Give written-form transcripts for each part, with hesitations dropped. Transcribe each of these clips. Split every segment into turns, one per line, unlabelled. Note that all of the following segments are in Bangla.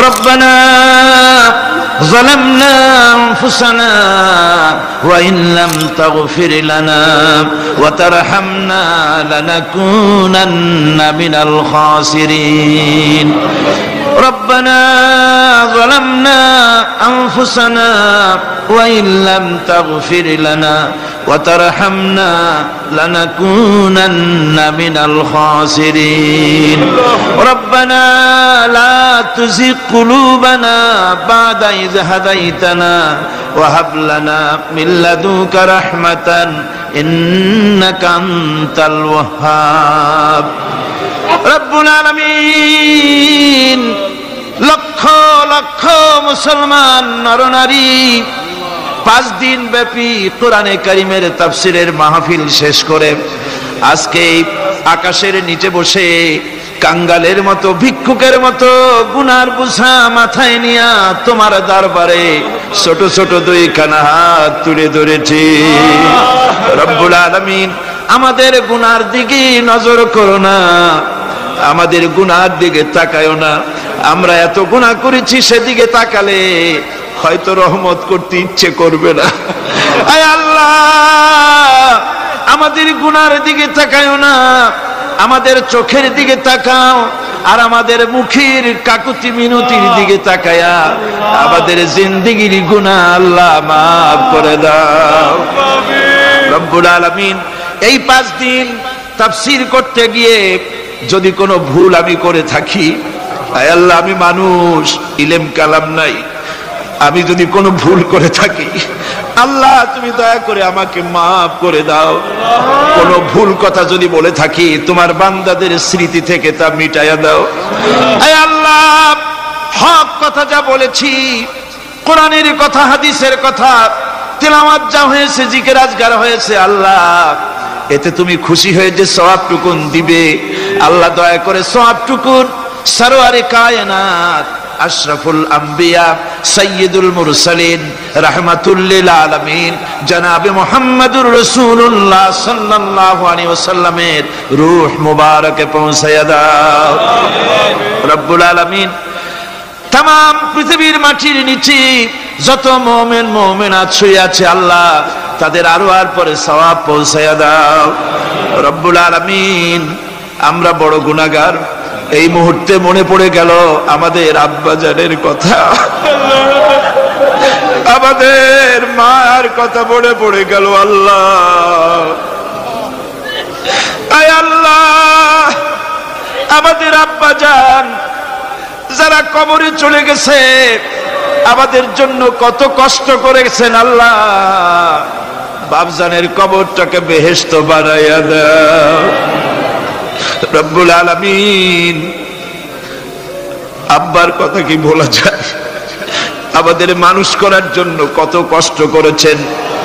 ربنا ظلمنا أنفسنا وإن لم تغفر لنا وترحمنا لنكونن من الخاسرين ربنا ظلمنا أنفسنا وإن لم تغفر لنا وترحمنا لنكونن من الخاسرين ربنا لا تزغ قلوبنا بعد إذ هديتنا وهب لنا من لدنك رحمة إنك أنت الوهاب رب العالمين লক্ষ লক্ষ মুসলমান নরনারী 5 দিন ব্যাপী কোরআনে কারীমের তাফসীরের মাহফিল শেষ করে আজকে আকাশের নিচে বসে কাঙ্গালের মতো ভিক্ষুকের মতো গুনার বোঝা মাথায় নিয়া তোমার দরবারে ছোট ছোট দুইখানা হাত তুলে ধরেছি রব্বুল আলামিন আমাদের গুনার দিকে নজর করো না আমাদের গুনার দিকে তাকায়ও না আমরা এত গুনাহ করেছি সেদিকে তাকালে হয়তো রহমত করতে ইচ্ছে করবে না আয় আল্লাহ আমাদের গুনার দিকে তাকায়ও না আমাদের চোখের দিকে তাকাও আর আমাদের মুখের কাকুতি মিনতির দিকে তাকায়া আমাদের জিন্দেগীর গুনাহ আল্লাহ মাফ করে দাও রব্বুল আলামিন এই 5 দিন তাফসীর করতে গিয়ে যদি কোনো ভুল আমি করে থাকি আয় আল্লাহ আমি মানুষ ইলম কালাম নাই আমি যদি কোনো ভুল করে থাকি আল্লাহ তুমি দয়া করে আমাকে মাফ করে দাও কোনো ভুল কথা যদি বলে থাকি তোমার বান্দাদের স্মৃতি থেকে তা মিটাইয়া দাও আয় আল্লাহ হক কথা যা বলেছি কোরআনের কথা হাদিসের কথা তেলাওয়াত যা হয়েছে জিকির আজকার হয়েছে আল্লাহ এতে তুমি খুশি হয়ে যে সওয়াবটুকুন দিবে আল্লাহ দয়া করে সওয়াবটুকুন সরওয়ারে কায়নাত আশরাফুল আম্বিয়া সাইয়্যিদুল মুরসালিন রাহমাতুল লিল আলামিন জনাবে মুহাম্মদুর রাসূলুল্লাহ সাল্লাল্লাহু আলাইহি ওয়াসাল্লামের রূহ মুবারকে পৌঁছায়া দাও রব্বুল আলামিন तमाम পৃথিবীর মাটির নিচে যত মুমিন মুমিনাত শুয়ে আছে আল্লাহ তাদের আরওয়ার পরে সওয়াব পৌঁছায়া দাও রব্বুল আলামিন আমরা বড় গুনাহগার এই মুহূর্তে মনে পড়ে গেল আমাদের আব্বাজানের কথা আমাদের মার কথা মনে পড়ে গেল আল্লাহ আয় আল্লাহ আমাদের আব্বাজান যারা কবরে চলে গেছে আমাদের জন্য কত কষ্ট করেছেন আল্লাহ বাপজানের কবরটাকে বেহেশত বানাইয়া দাও রব্বুল আলামিন আব্বার কথা কি বলা যায় আমাদের মানুষ করার জন্য কত কষ্ট করেছেন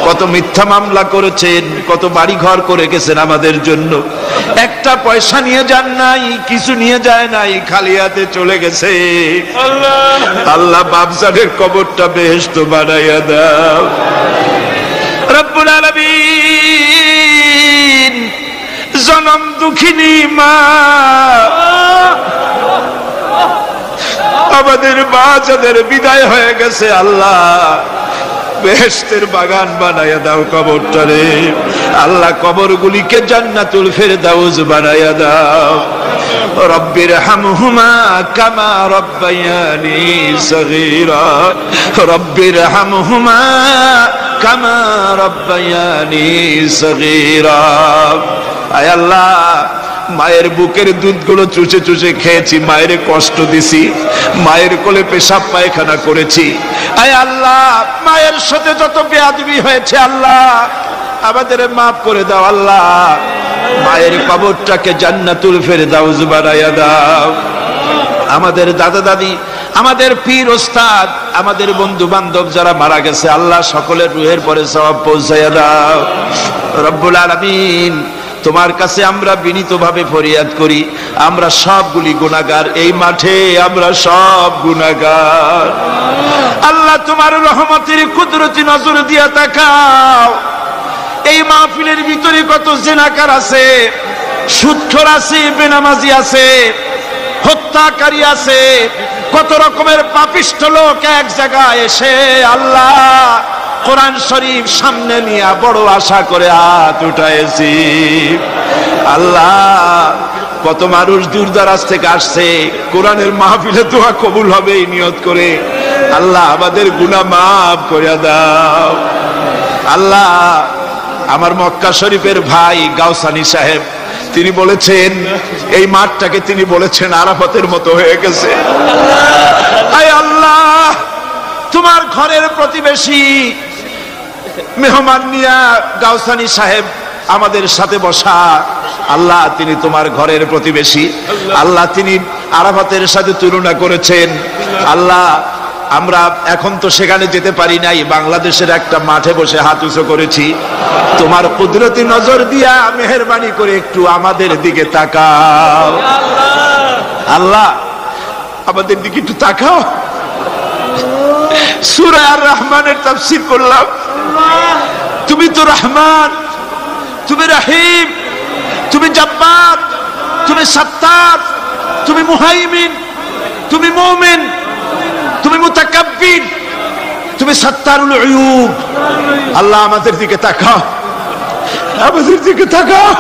কত মিথ্যা মামলা করেছেন কত বাড়ি ঘর করে গেছেন আমাদের জন্য একটা পয়সা নিয়ে যান নাই কিছু নিয়ে যায় নাই খালি হাতে চলে গেছে আল্লাহ বাপজানের কবরটা বেহেশত বানাইয়া দাও রব্বুল আলামিন জনম দুঃখিনী মা আমাদের মা যাদের বিদায় হয়ে গেছে আল্লাহ বেহেশতের বাগান বানায়া দাও কবরটারে আল্লাহ কবরগুলিকে জান্নাতুল ফেরদাউস বানায়া দাও রব্বির হামহুমা কামা রব্বায়ানি সগীরা রব্বির হামহুমা কামা রব্বায়ানি সগীরা আয় আল্লাহ মায়ের বুকের দুধগুলো চুষে চুষে খেয়েছি মায়ের কষ্ট দিছি মায়ের কোলে পেশাব পায়খানা করেছি আয় আল্লাহ মায়ের সাথে যত বেয়াদবি হয়েছে আল্লাহ আমাদের মাফ করে দাও আল্লাহ মায়ের কবরটাকে জান্নাতুল ফেরদাউস বানায়া দাও আমাদের দাদা দাদি আমাদের পীর ওস্তাদ আমাদের বন্ধু বান্ধব যারা মারা গেছে আল্লাহ সকলের রুহের পরে সওয়াব পৌঁছায়া দাও রব্বুল আলামিন তোমার কাছে আমরা বিনীতভাবে ফরিয়াদ করি আমরা সবগুলি গুনাহগার এই মাঠে আমরা সব গুনাহগার আল্লাহ তোমার রহমতের কুদরতি নজর দিয়া তাকাও এই মাহফিলের ভিতরে কত জিনাকার আছে সুদখোর আছে বেনামাজি আছে হত্যাকারী আছে কত রকমের পাপিষ্ঠ লোক এক জায়গায় এসে আল্লাহ কোরআন শরীফ সামনে নিয়ে বড় আশা করে হাত উঠাইছি। আল্লাহ কত মানুষ দূর দরাজ থেকে আসছে, কোরআনের মাহফিলে দোয়া কবুল হবে এই নিয়ত করে। আল্লাহ আমাদের গুনাহ মাফ করে দাও। আল্লাহ আমার মক্কা শরীফের ভাই গাউসানী সাহেব, তিনি বলেছেন এই মাঠটাকে তিনি বলেছেন আরাফাতের মতো হয়ে গেছে। আয় আল্লাহ, তোমার ঘরের প্রতিবেশী মেহমান নিয়া গাউসানী সাহেব আমাদের সাথে বসা, আল্লাহ তিনি তোমার ঘরের প্রতিবেশী। আল্লাহ তিনি আরাফাতের সাথে তুলনা করেছেন। আল্লাহ আমরা এখন তো সেখানে যেতে পারি নাই, বাংলাদেশের একটা মাঠে বসে হাত উঁচু করেছি। তোমার কুদরতি নজর দিয়া মেহেরবানি করে একটু আমাদের দিকে তাকাও। আল্লাহ আমাদের দিকে একটু তাকাও। সূরা আর রহমানের তাফসীর করলাম, তুমি তো রহমান, তুমি রহিম, তুমি জব্বার, তুমি সত্তার, তুমি মুহাইমিন, তুমি মুমিন, তুমি মুতাকাব্বির, তুমি সত্তারুল উয়ুব। আল্লাহ আমাদের দিকে তাকাও, আমাদের দিকে তাকাও।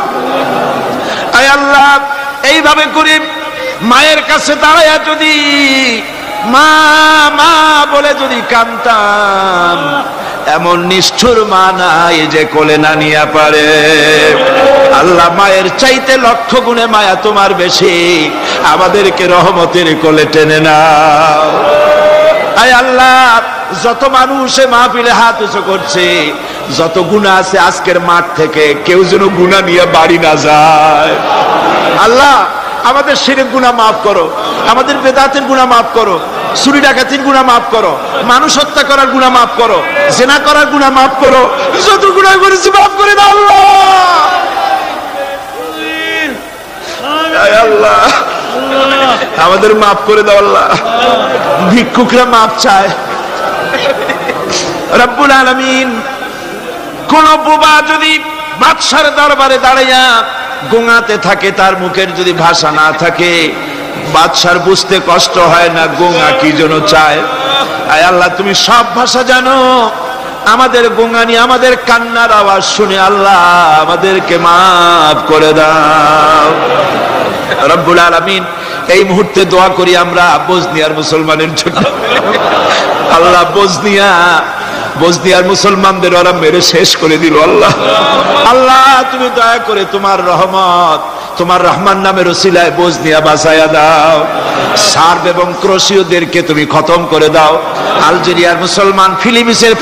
আয় আল্লাহ এইভাবে করে মায়ের কাছে দাঁড়ায়া যদি মা মা বলে যদি কাঁদতাম, এমন নিষ্ঠুর মা নাই যে কোলে না নিয়ে পারে। আল্লাহ মায়ের চাইতে লক্ষ গুণে মায়া তোমার বেশি, আমাদেরকে রহমতের কোলে টেনে নাও। আয় আল্লাহ যত মানুষ মাহফিলে হাত উঁচু করছে, যত গুনাহ আছে আজকের মাঠ থেকে কেউ যেন গুনাহ নিয়ে বাড়ি না যায়। আল্লাহ আমাদের শিরক গুনাহ মাফ করো, আমাদের বেদাতের গুনাহ মাফ করো, চুরি ডাকাতির গুনাহ মাফ করো, মানুষ হত্যা করার গুনাহ মাফ করো, জিনা করার গুনাহ মাফ করো, যত গুনাহ করেছি মাফ করে দাও আল্লাহ। আয় আল্লাহ আমাদের মাফ করে দাও আল্লাহ। ভিক্ষুকরা মাফ চায়। রব্বুল আলামিন কোন বোবা যদি বাদশার দরবারে দাঁড়াইয়া গোঙাতে থাকে, তার মুখের যদি ভাষা না থাকে, বাদশার বুঝতে কষ্ট হয় না গোঙা কি জন্য চায়। আয় আল্লাহ তুমি সব ভাষা জানো, আমাদের গোঙানি আমাদের কান্নার আওয়াজ শুনে আল্লাহ আমাদেরকে মাফ করে দাও। রব্বুল আলামিন এই মুহূর্তে দোয়া করি আমরা বসনিয়ার মুসলমানের জন্য। আল্লাহ বসনিয়ার মুসলমানদের ওরা মেরে শেষ করে দিল। আল্লাহ আল্লাহ তুমি দয়া করে তোমার রহমত, তোমার রহমান নামের ওসিলায় বসনিয়া বাঁচায়া দাও। সার্ব এবং ক্রোশীয়দেরকে তুমি খতম করে দাও। আলজেরিয়ার মুসলমান,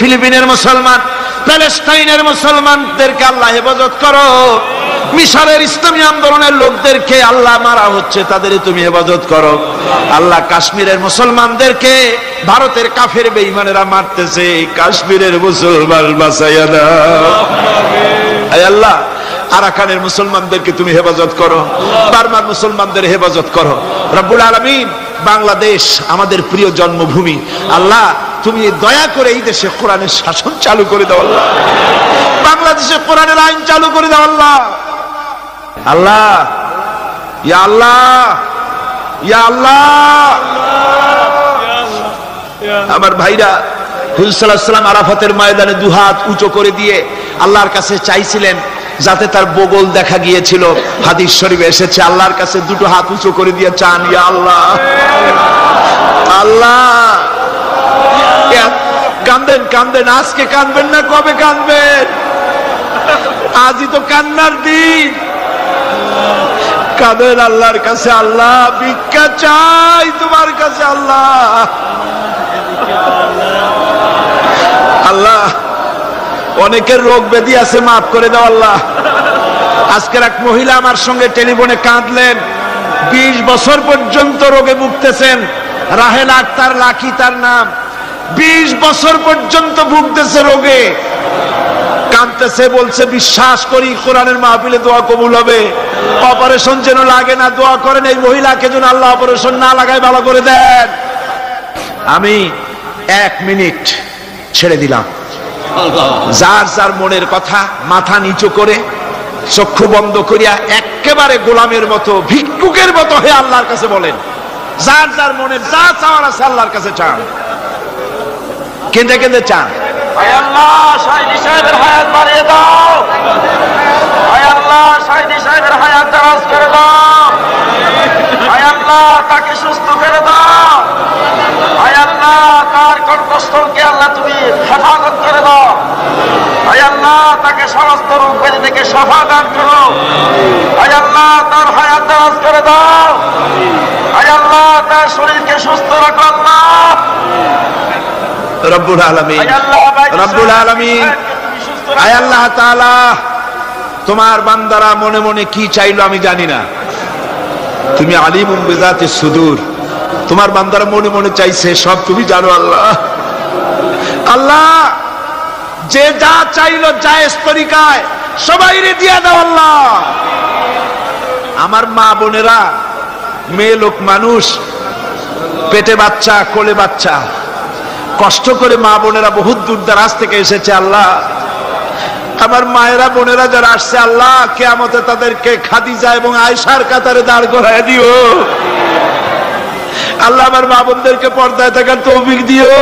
ফিলিপিনের মুসলমান, প্যালেস্টাইনের মুসলমানদেরকে আল্লাহ হেফাজত করো। মিশরের ইসলামী আন্দোলনের লোকদেরকে আল্লাহ মারা হচ্ছে, তাদের তুমি হেফাজত করো। আল্লাহ কাশ্মীরের মুসলমানদেরকে ভারতের কাফের বেঈমানেরা মারতেছে, কাশ্মীরের মুসলমান বাঁচাইয়া দাও। আয় আল্লাহ আরাকানের মুসলমানদেরকে তুমি হেফাজত করো, বার্মার মুসলমানদের হেফাজত করো। রব্বুল আলামিন বাংলাদেশ আমাদের প্রিয় জন্মভূমি, আল্লাহ তুমি দয়া করে এই দেশে কোরআনের শাসন চালু করে দাও আল্লাহ। বাংলাদেশে কোরআনের আইন চালু করে দাও আল্লাহ। আল্লাহ ইয়া আল্লাহ ইয়া আল্লাহ। আমার ভাইরা হুজুর সাল্লাল্লাহু আলাইহি ওয়াসাল্লাম আরাফাতের ময়দানে দুহাত উঁচু করে দিয়ে আল্লাহর কাছে চাইছিলেন যাতে তার বগল দেখা গিয়েছিল। হাদিস শরীফে এসেছে আল্লাহর কাছে দুটো হাত উঁচু করে দিয়ে চান, ইয়া আল্লাহ। আল্লাহ কাঁদেন কাঁদেন, আজকে কাঁদবেন না কবে কাঁদবেন? আজই তো কান্নার দিন। কাঁদেন আল্লাহর কাছে, আল্লাহ ভিক্ষা চাই তোমার কাছে। আল্লাহ আল্লাহ অনেকের রোগ ব্যাধি আছে, মাফ করে দাও আল্লাহ। আজকের এক মহিলা আমার সঙ্গে টেলিফোনে কাঁদলেন, 20 বছর পর্যন্ত রোগে ভুগতেছেন। রাহেলা আক্তার লাকি তার নাম। 20 বছর পর্যন্ত ভুগতেছে রোগে, কাঁদতেছে, বলছে বিশ্বাস করি কোরআনের মাহফিলে দোয়া কবুল হবে, অপারেশন যেন লাগে না, দোয়া করেন এই মহিলাকে যেন আল্লাহ অপারেশন না লাগায় ভালো করে দেন। আমি 1 মিনিট ছেড়ে দিলাম। যার যার মনের কথা মাথা নিচু করে চক্ষু বন্ধ করিয়া একেবারে গোলামের মতো ভিক্ষুকের মতো হয়ে আল্লাহর কাছে বলেন, যার যার মনের যা চাওয়ার আছে আল্লাহর কাছে চান, কেঁদে কেঁদে চান।
আয় আল্লাহ সাইদি সাহেবের হায়াত বাড়িয়ে দাও, আয় আল্লাহ সাইদি সাহেবের হায়াত দারাজ করে দাও, আয় আল্লাহ তাকে সুস্থ করে দাও, আয় আল্লাহ তার কণ্ঠস্থলকে আল্লাহ তুমি হেফাজত করে দাও, আয় আল্লাহ তাকে সমস্ত রোগ ব্যাধি থেকে শফা দান করো, আয় আল্লাহ তার হায়াত দারাজ করে দাও, আয় আল্লাহ তার শরীরকে সুস্থ রাখো আল্লাহ।
রব্বুল আলামিন, রব্বুল আলামিন, আয় আল্লাহ তাআলা তোমার বান্দারা মনে মনে কি চাইলো আমি জানি না, তুমি আলিমুন বিযাতিস সুদূর, তোমার বান্দারা মনে মনে চাইছে সব তুমি জানো আল্লাহ। আল্লাহ যে যা চাইলো জায়েজ তরিকায় সবাইরে দিয়ে দাও আল্লাহ। আমার মা বোনেরা, মেয়ে লোক মানুষ, পেটে বাচ্চা, কোলে বাচ্চা, কষ্ট করে মা বোনেরা বহুত দূর দারাজ থেকে এসেছে আল্লাহ। আমার মায়েরা বোনেরা যারা আসছে আল্লাহ, কিয়ামতে তাদেরকে খাদিজা এবং আয়েশার কাতারে দাঁড় করায় দিও আল্লাহ। আমার মা বোনদেরকে পর্দায় থাকার তৌফিক দিও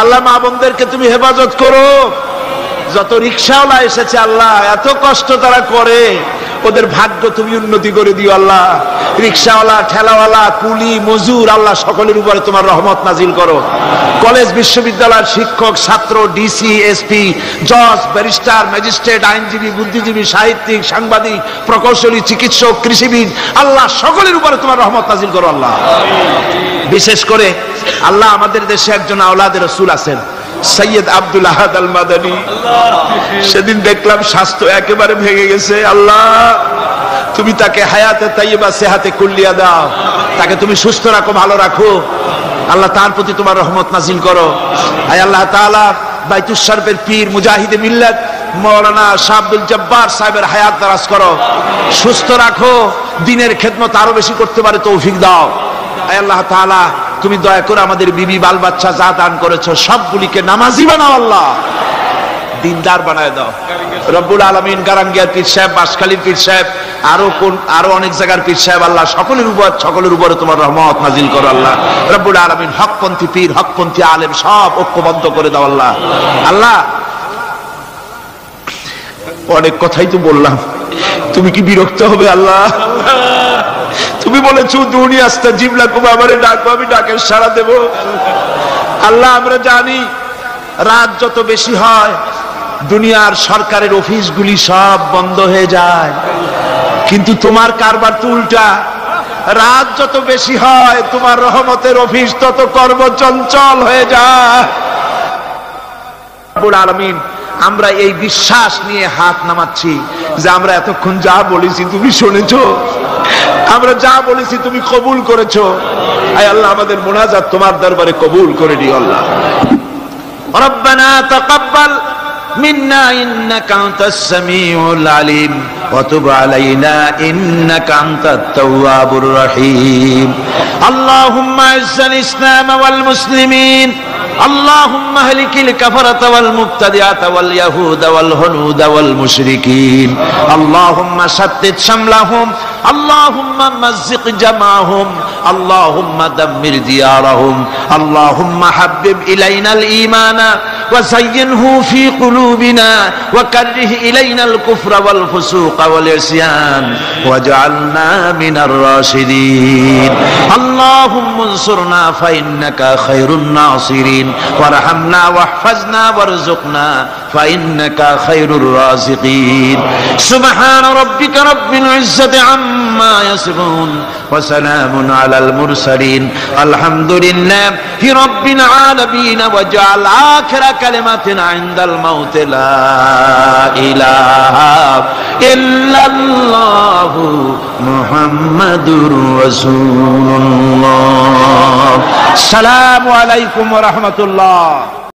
আল্লাহ। মা বোনদেরকে তুমি হেফাজত করো। যত রিকশাওয়ালা এসেছে আল্লাহ, এত কষ্ট তারা করে, ওদের ভাগ্য তুমি উন্নতি করে দিও আল্লাহ। রিকশাওয়ালা, ঠেলাওয়ালা, কুলি, মজুর আল্লাহ সকলের উপরে তোমার রহমত নাজিল করো। কলেজ বিশ্ববিদ্যালয়ের শিক্ষক, ছাত্র, ডিসি, এসপি, জজ, ব্যারিস্টার, ম্যাজিস্ট্রেট, আইনজীবী, বুদ্ধিজীবী, সাহিত্যিক, সাংবাদিক, প্রকৌশলী, চিকিৎসক, কৃষিবিদ আল্লাহ সকলের উপরে তোমার রহমত নাজিল করো আল্লাহ। বিশেষ করে আল্লাহ আমাদের দেশে একজন আওলাদে রাসূল আছেন, সৈয়দ আব্দুল আহাদ আল মাদানী। সেদিন দেখলাম স্বাস্থ্য একেবারে ভেঙে গেছে আল্লাহ, তুমি তাকে হায়াতে তাইয়্যিবা সেহাতে কুল্লিয়া দাও, তাকে তুমি সুস্থ রাখো, ভালো রাখো আল্লাহ। তার প্রতি তোমার রহমত নাজিল করো। আয় আল্লাহ তাআলা বাইতুশ শরীফের পীর, মুজাহিদে মিল্লাত মাওলানা শাহ আব্দুল জব্বার সাহেবের হায়াত দারাজ করো, সুস্থ রাখো, দ্বীনের খেদমত আরো বেশি করতে পারে তৌফিক দাও। আয় আল্লাহ তাআলা তুমি দয়া করে আমাদের বিবি বাল বাচ্চা যা দান করেছো সবগুলিকে নামাজি বানাও আল্লাহ, দিনদার বানায় দাও রব্বুল আলামিন। গারাঙ্গিয়ার পীর সাহেব, বাঁশখালীর পীর সাহেব, আরো অনেক জায়গার পীর সাহেব আল্লাহ সকলের উপরে তোমার রহমত নাজিল করো আল্লাহ রব্বুল আলামিন। হকপন্থী পীর, হকপন্থী আলেম সব ঐক্যবদ্ধ করে দাও আল্লাহ। আল্লাহ অনেক কথাই তো বললাম, তুমি কি বিরক্ত হবে আল্লাহ? তুমি বলেছো দুনিয়া আস্তাজিব লাকুম, আমারে ডাকো আমি ডাকের সাড়া দেব আল্লাহ। আমরা জানি রাত যত বেশি হয় দুনিয়ার সরকারের অফিসগুলি সব বন্ধ হয়ে যায়, কিন্তু তোমার কারবার তো উল্টা, রাত যত বেশি হয় তোমার রহমতের অফিস তত কর্মচঞ্চল হয়ে যায় রব্বুল আলামিন। আমরা এই বিশ্বাস নিয়ে হাত নামাচ্ছি যে আমরা এতক্ষণ যা বলেছি তুমি শুনেছো, আমরা যা বলেছি তুমি কবুল করেছো। আয় আল্লাহ আমাদের মুনাজাত তোমার দরবারে কবুল করে দিও আল্লাহ। রব্বানা তাকাব্বাল মিন্না ইন্নাকা আনতাস সামিউল আলিম ওয়া তুব আলাইনা ইন্নাকা আনতাত তাওয়াবুর রহিম। আল্লাহুম্মা ইজ্জাল ইসলাম ওয়াল মুসলিমিন, اللهم اهلك الكفرة والمبتدعة واليهود والهنود والمشركين، اللهم شتت شملهم، اللهم مزق جمعهم، اللهم دمر ديارهم، اللهم حبب إلينا الإيمان وزينه في قلوبنا وكره إلينا الكفر والفسوق والعصيان واجعلنا من الراشدين، اللهم انصرنا فإنك خير الناصرين، وارحمنا واحفظنا وارزقنا فإنك خير الرازقين، سبحان ربك رب العزة عما يصفون وسلام على المرسلين الحمد لله رب العالمين، واجعل آخر كلمة عند الموت لا إله إلا الله محمد رسول الله. السلام عليكم ورحمة الله.